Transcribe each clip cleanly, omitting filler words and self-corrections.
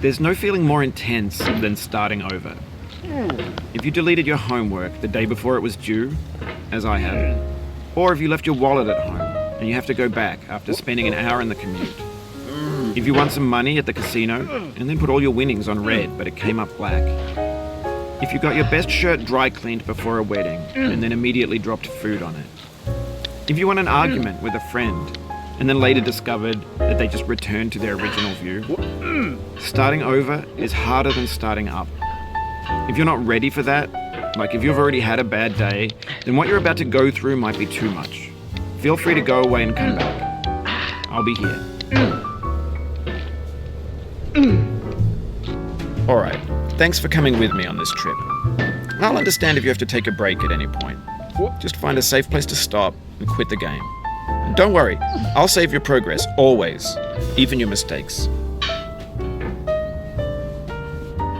There's no feeling more intense than starting over. If you deleted your homework the day before it was due, as I have, or if you left your wallet at home and you have to go back after spending an hour in the commute. If you won some money at the casino and then put all your winnings on red but it came up black. If you got your best shirt dry cleaned before a wedding and then immediately dropped food on it. If you won an argument with a friend and then later discovered that they just returned to their original view. Starting over is harder than starting up. If you're not ready for that, like if you've already had a bad day, then what you're about to go through might be too much. Feel free to go away and come back. I'll be here. Alright, thanks for coming with me on this trip. I'll understand if you have to take a break at any point. Just find a safe place to stop and quit the game. And don't worry, I'll save your progress, always, even your mistakes.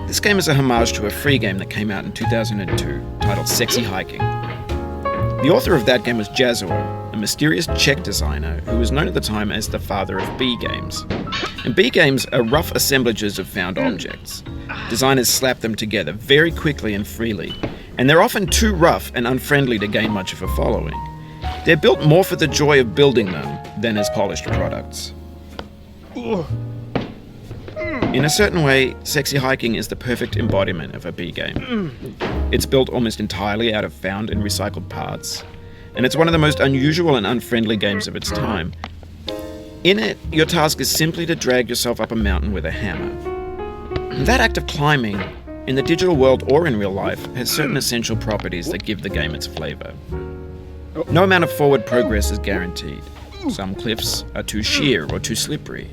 This game is a homage to a free game that came out in 2002, titled Sexy Hiking. The author of that game was Jazuo, a mysterious Czech designer who was known at the time as the father of B games. And B games are rough assemblages of found objects. Designers slap them together very quickly and freely, and they're often too rough and unfriendly to gain much of a following. They're built more for the joy of building them than as polished products. In a certain way, Sexy Hiking is the perfect embodiment of a B game. It's built almost entirely out of found and recycled parts, and it's one of the most unusual and unfriendly games of its time. In it, your task is simply to drag yourself up a mountain with a hammer. And that act of climbing, in the digital world or in real life, has certain essential properties that give the game its flavor. No amount of forward progress is guaranteed. Some cliffs are too sheer or too slippery.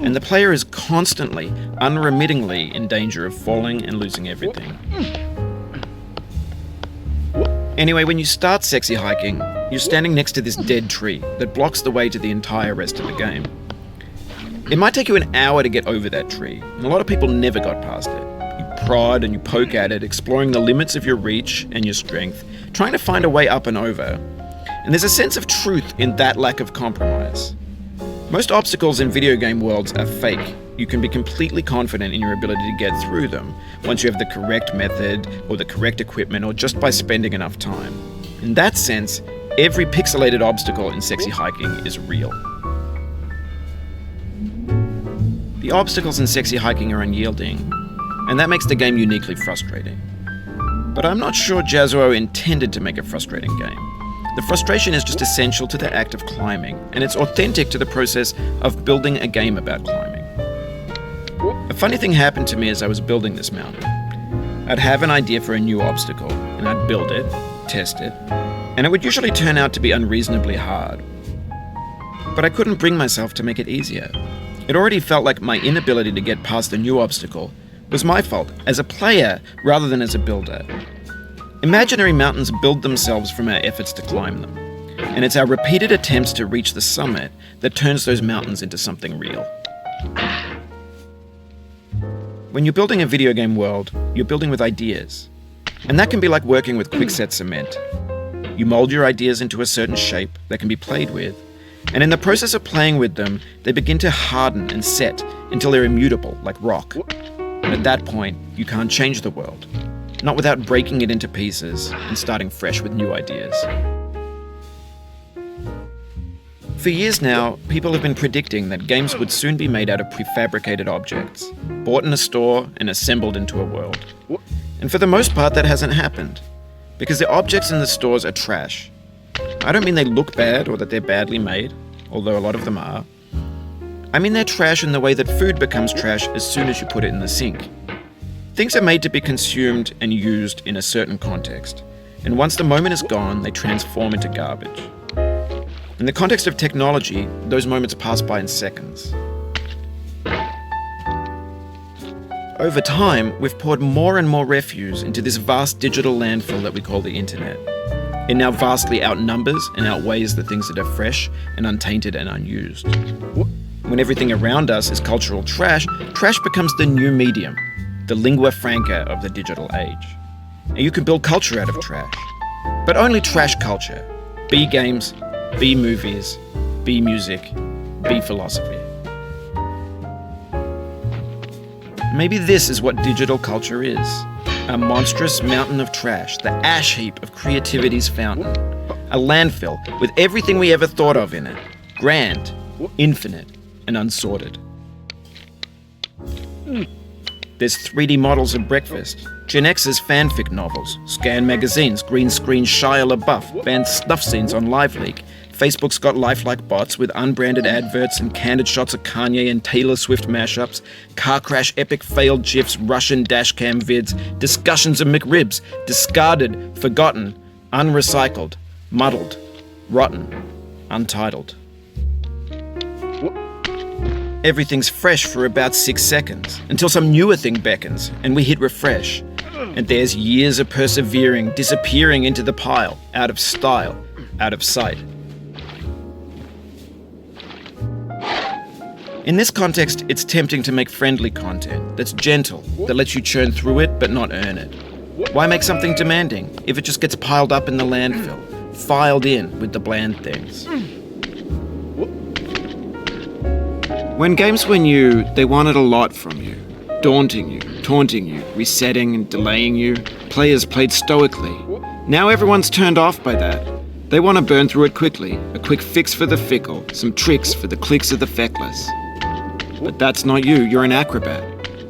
And the player is constantly, unremittingly in danger of falling and losing everything. Anyway, when you start Sexy Hiking, you're standing next to this dead tree that blocks the way to the entire rest of the game. It might take you an hour to get over that tree, and a lot of people never got past it. You prod and you poke at it, exploring the limits of your reach and your strength, trying to find a way up and over. And there's a sense of truth in that lack of compromise. Most obstacles in video game worlds are fake. You can be completely confident in your ability to get through them once you have the correct method or the correct equipment or just by spending enough time. In that sense, every pixelated obstacle in Sexy Hiking is real. The obstacles in Sexy Hiking are unyielding, and that makes the game uniquely frustrating. But I'm not sure Jazuo intended to make a frustrating game. The frustration is just essential to the act of climbing, and it's authentic to the process of building a game about climbing. A funny thing happened to me as I was building this mountain. I'd have an idea for a new obstacle, and I'd build it, test it, and it would usually turn out to be unreasonably hard. But I couldn't bring myself to make it easier. It already felt like my inability to get past the new obstacle was my fault as a player rather than as a builder. Imaginary mountains build themselves from our efforts to climb them, and it's our repeated attempts to reach the summit that turns those mountains into something real. When you're building a video game world, you're building with ideas, and that can be like working with quickset cement. You mold your ideas into a certain shape that can be played with, and in the process of playing with them, they begin to harden and set until they're immutable, like rock. And at that point, you can't change the world. Not without breaking it into pieces and starting fresh with new ideas. For years now, people have been predicting that games would soon be made out of prefabricated objects, bought in a store and assembled into a world. And for the most part, that hasn't happened, because the objects in the stores are trash. I don't mean they look bad or that they're badly made, although a lot of them are. I mean they're trash in the way that food becomes trash as soon as you put it in the sink. Things are made to be consumed and used in a certain context, and once the moment is gone, they transform into garbage. In the context of technology, those moments pass by in seconds. Over time, we've poured more and more refuse into this vast digital landfill that we call the internet. It now vastly outnumbers and outweighs the things that are fresh and untainted and unused. When everything around us is cultural trash, trash becomes the new medium, the lingua franca of the digital age. And you can build culture out of trash, but only trash culture. B games, B movies, B music, B philosophy. Maybe this is what digital culture is. A monstrous mountain of trash, the ash heap of creativity's fountain. A landfill with everything we ever thought of in it. Grand, infinite, and unsorted. There's 3D models of breakfast, Gen X's fanfic novels, Scan magazines, green screen Shia LaBeouf, banned snuff scenes on LiveLeak. Facebook's got lifelike bots with unbranded adverts and candid shots of Kanye and Taylor Swift mashups, car crash epic failed GIFs, Russian dashcam vids, discussions of McRibs, discarded, forgotten, unrecycled, muddled, rotten, untitled. Everything's fresh for about 6 seconds, until some newer thing beckons, and we hit refresh. And there's years of persevering, disappearing into the pile, out of style, out of sight. In this context, it's tempting to make friendly content that's gentle, that lets you churn through it but not earn it. Why make something demanding if it just gets piled up in the landfill, filed in with the bland things? When games were new, they wanted a lot from you. Daunting you, taunting you, resetting and delaying you. Players played stoically. Now everyone's turned off by that. They want to burn through it quickly. A quick fix for the fickle, some tricks for the clicks of the feckless. But that's not you, you're an acrobat.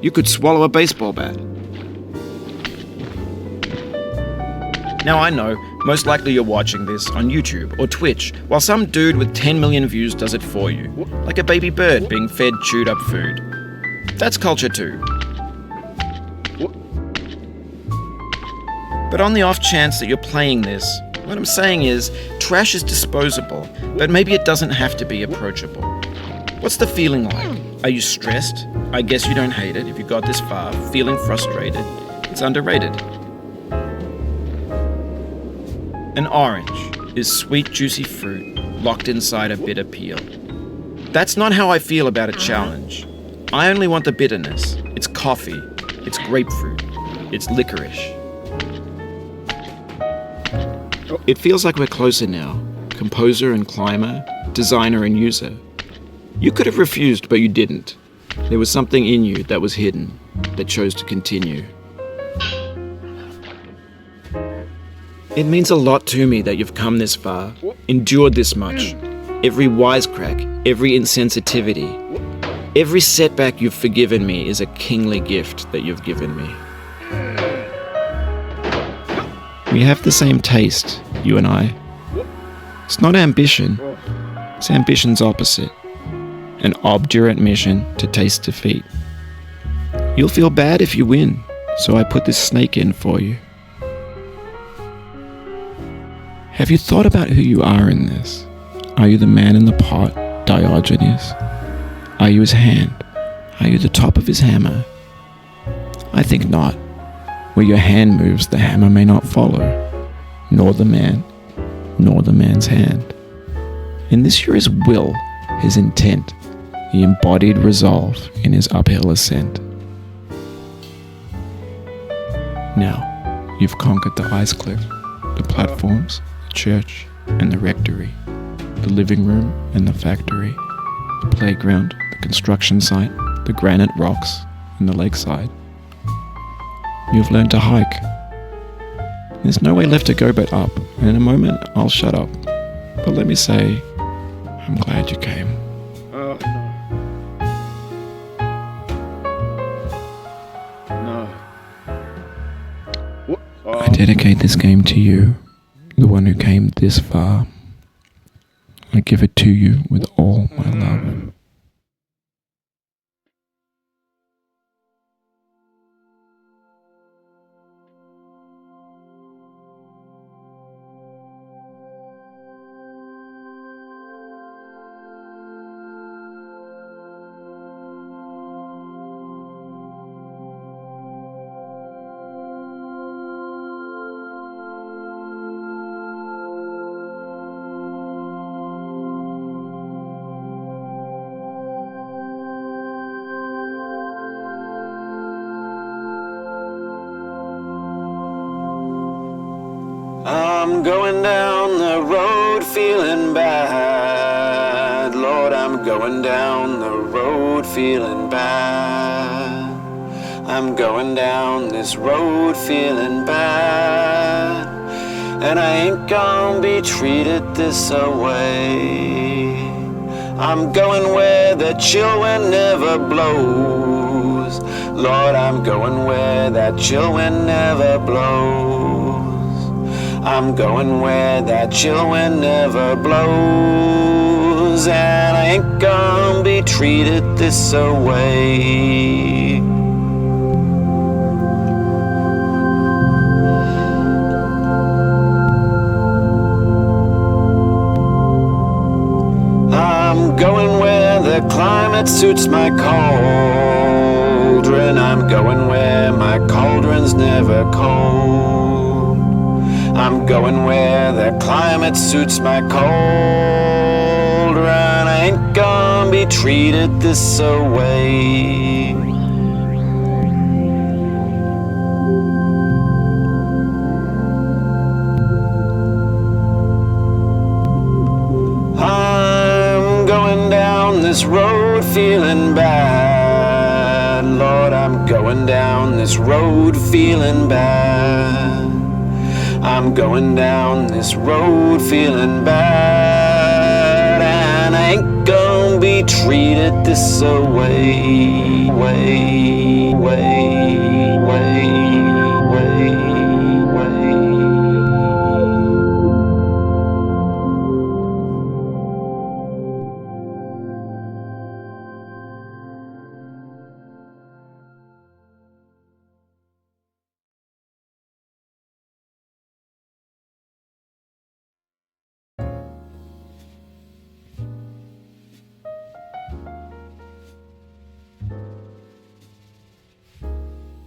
You could swallow a baseball bat. Now I know, most likely you're watching this on YouTube or Twitch, while some dude with 10 million views does it for you, like a baby bird being fed chewed up food. That's culture too. But on the off chance that you're playing this, what I'm saying is, trash is disposable, but maybe it doesn't have to be approachable. What's the feeling like? Are you stressed? I guess you don't hate it if you got this far. Feeling frustrated? It's underrated. An orange is sweet, juicy fruit locked inside a bitter peel. That's not how I feel about a challenge. I only want the bitterness. It's coffee. It's grapefruit. It's licorice. It feels like we're closer now. Composer and climber, designer and user. You could have refused, but you didn't. There was something in you that was hidden, that chose to continue. It means a lot to me that you've come this far, endured this much. Every wisecrack, every insensitivity, every setback you've forgiven me is a kingly gift that you've given me. We have the same taste, you and I. It's not ambition, it's ambition's opposite. An obdurate mission to taste defeat. You'll feel bad if you win, so I put this snake in for you. Have you thought about who you are in this? Are you the man in the pot, Diogenes? Are you his hand? Are you the top of his hammer? I think not. Where your hand moves, the hammer may not follow, nor the man, nor the man's hand. In this you're his will, his intent, the embodied resolve in his uphill ascent. Now, you've conquered the ice cliff, the platforms, church and the rectory, the living room and the factory, the playground, the construction site, the granite rocks and the lakeside. You've learned to hike. There's no way left to go but up, and in a moment I'll shut up. But let me say, I'm glad you came. I dedicate this game to you, the one who came this far. I give it to you with all my love. I'm going down the road feeling bad. Lord, I'm going down the road feeling bad. I'm going down this road feeling bad, and I ain't gonna be treated this away. I'm going where the chill wind never blows. Lord, I'm going where that chill wind never blows. I'm going where that chill wind never blows, and I ain't gonna be treated this away. I'm going where the climate suits my cauldron. I'm going where my cauldron's never cold. I'm going where the climate suits my cauldron. I ain't gonna be treated this away. This road feeling bad, Lord, I'm going down this road feeling bad. I'm going down this road feeling bad, and I ain't gonna be treated this away.